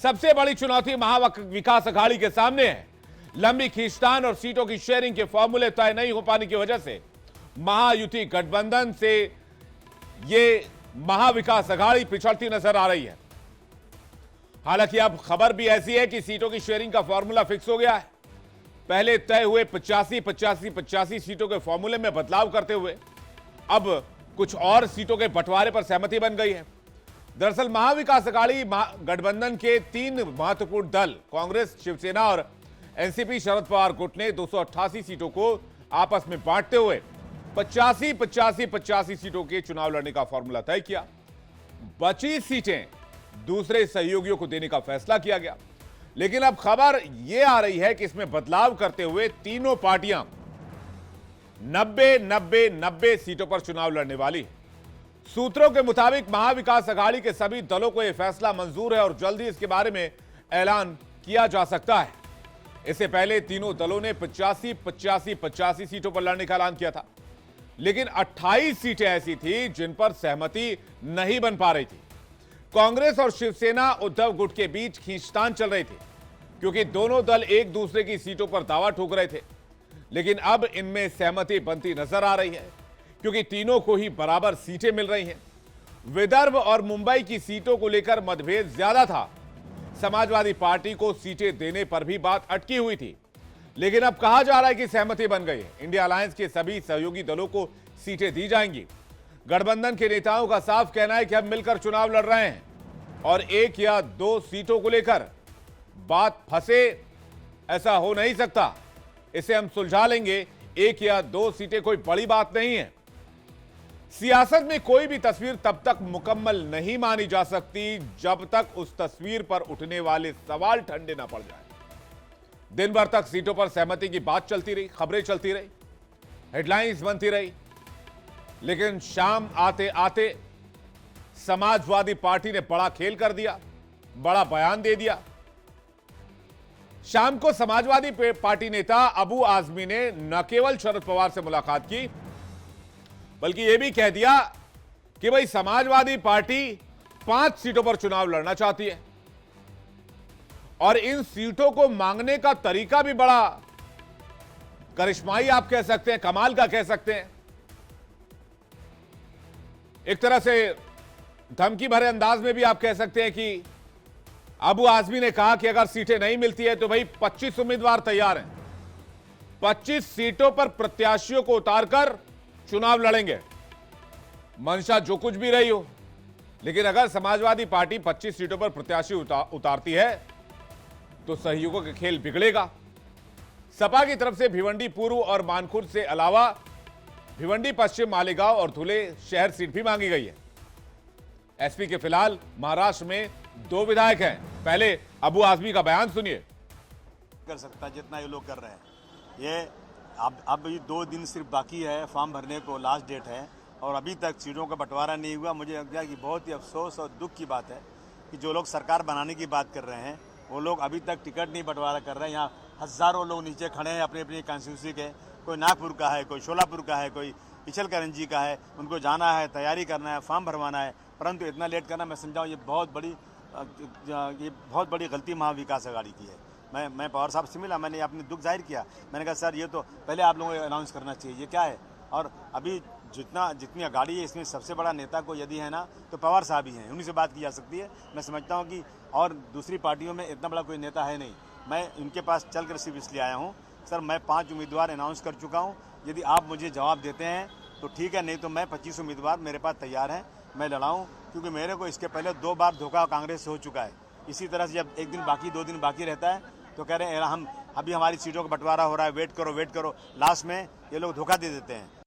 सबसे बड़ी चुनौती महाविकास अघाड़ी के सामने है। लंबी खींचतान और सीटों की शेयरिंग के फॉर्मूले तय नहीं हो पाने की वजह से महायुति गठबंधन से ये महाविकास अघाड़ी पिछड़ती नजर आ रही है। हालांकि अब खबर भी ऐसी है कि सीटों की शेयरिंग का फॉर्मूला फिक्स हो गया है। पहले तय हुए 85-85-85 सीटों के फॉर्मूले में बदलाव करते हुए अब कुछ और सीटों के बंटवारे पर सहमति बन गई है। दरअसल महाविकास अघाड़ी गठबंधन के 3 महत्वपूर्ण दल कांग्रेस, शिवसेना और एनसीपी शरद पवार गुट ने 288 सीटों को आपस में बांटते हुए 85-85-85 सीटों के चुनाव लड़ने का फॉर्मूला तय किया। बची सीटें दूसरे सहयोगियों को देने का फैसला किया गया। लेकिन अब खबर यह आ रही है कि इसमें बदलाव करते हुए तीनों पार्टियां 90-90-90 सीटों पर चुनाव लड़ने वाली है। सूत्रों के मुताबिक महाविकास अघाड़ी के सभी दलों को यह फैसला मंजूर है और जल्द ही इसके बारे में ऐलान किया जा सकता है। इससे पहले तीनों दलों ने 85-85-85 सीटों पर लड़ने का ऐलान किया था, लेकिन 28 सीटें ऐसी थी जिन पर सहमति नहीं बन पा रही थी। कांग्रेस और शिवसेना उद्धव गुट के बीच खींचतान चल रही थी, क्योंकि दोनों दल एक दूसरे की सीटों पर दावा ठोक रहे थे। लेकिन अब इनमें सहमति बनती नजर आ रही है, क्योंकि तीनों को ही बराबर सीटें मिल रही हैं। विदर्भ और मुंबई की सीटों को लेकर मतभेद ज्यादा था। समाजवादी पार्टी को सीटें देने पर भी बात अटकी हुई थी, लेकिन अब कहा जा रहा है कि सहमति बन गई है। इंडिया अलायंस के सभी सहयोगी दलों को सीटें दी जाएंगी। गठबंधन के नेताओं का साफ कहना है कि हम मिलकर चुनाव लड़ रहे हैं और 1 या 2 सीटों को लेकर बात फंसे, ऐसा हो नहीं सकता। इसे हम सुलझा लेंगे। 1 या 2 सीटें कोई बड़ी बात नहीं है। सियासत में कोई भी तस्वीर तब तक मुकम्मल नहीं मानी जा सकती जब तक उस तस्वीर पर उठने वाले सवाल ठंडे ना पड़ जाए। दिन भर तक सीटों पर सहमति की बात चलती रही, खबरें चलती रही, हेडलाइंस बनती रही, लेकिन शाम आते आते समाजवादी पार्टी ने बड़ा खेल कर दिया, बड़ा बयान दे दिया। शाम को समाजवादी पार्टी नेता अबू आजमी ने न केवल शरद पवार से मुलाकात की, बल्कि यह भी कह दिया कि भाई समाजवादी पार्टी 5 सीटों पर चुनाव लड़ना चाहती है और इन सीटों को मांगने का तरीका भी बड़ा करिश्माई आप कह सकते हैं, कमाल का कह सकते हैं। एक तरह से धमकी भरे अंदाज में भी आप कह सकते हैं कि अबू आजमी ने कहा कि अगर सीटें नहीं मिलती है तो भाई 25 उम्मीदवार तैयार हैं, 25 सीटों पर प्रत्याशियों को उतारकर चुनाव लड़ेंगे। मंशा जो कुछ भी रही हो, लेकिन अगर समाजवादी पार्टी 25 सीटों पर प्रत्याशी उतारती है तो सहयोगों के खेल बिगड़ेगा। सपा की तरफ से भिवंडी पूर्व और मानखुर्द से अलावा भिवंडी पश्चिम, मालेगांव और धुले शहर सीट भी मांगी गई है। एसपी के फिलहाल महाराष्ट्र में 2 विधायक हैं। पहले अबू आजमी का बयान सुनिए। कर सकता जितना ये लोग कर रहे हैं, ये अब ये 2 दिन सिर्फ बाकी है फॉर्म भरने को, लास्ट डेट है और अभी तक सीटों का बंटवारा नहीं हुआ। मुझे लगता है कि बहुत ही अफसोस और दुख की बात है कि जो लोग सरकार बनाने की बात कर रहे हैं वो लोग अभी तक टिकट नहीं बंटवारा कर रहे हैं। यहाँ हज़ारों लोग नीचे खड़े हैं अपनी अपनी कॉन्स्टिट्यूंसी के, कोई नागपुर का है, कोई शोलापुर का है, कोई इचलकरंजी का है, उनको जाना है, तैयारी करना है, फॉर्म भरवाना है, परंतु इतना लेट करना मैं समझाऊँ ये बहुत बड़ी गलती महाविकास अघाड़ी की है। मैं पवार साहब से मिला, मैंने अपनी दुख जाहिर किया। मैंने कहा सर ये तो पहले आप लोगों को अनाउंस करना चाहिए, ये क्या है। और अभी जितनी अघाड़ी है इसमें सबसे बड़ा नेता को यदि है ना तो पवार साहब ही हैं, उन्हीं से बात की जा सकती है। मैं समझता हूँ कि और दूसरी पार्टियों में इतना बड़ा कोई नेता है नहीं। मैं इनके पास चल कर सिर्फ इसलिए आया हूँ सर, मैं 5 उम्मीदवार अनाउंस कर चुका हूँ। यदि आप मुझे जवाब देते हैं तो ठीक है, नहीं तो मैं 25 उम्मीदवार मेरे पास तैयार हैं, मैं लड़ाऊँ। क्योंकि मेरे को इसके पहले 2 बार धोखा कांग्रेस से हो चुका है। इसी तरह से जब 1 दिन बाकी 2 दिन बाकी रहता है तो कह रहे हैं हम अभी हमारी सीटों का बंटवारा हो रहा है, वेट करो। लास्ट में ये लोग धोखा दे देते हैं।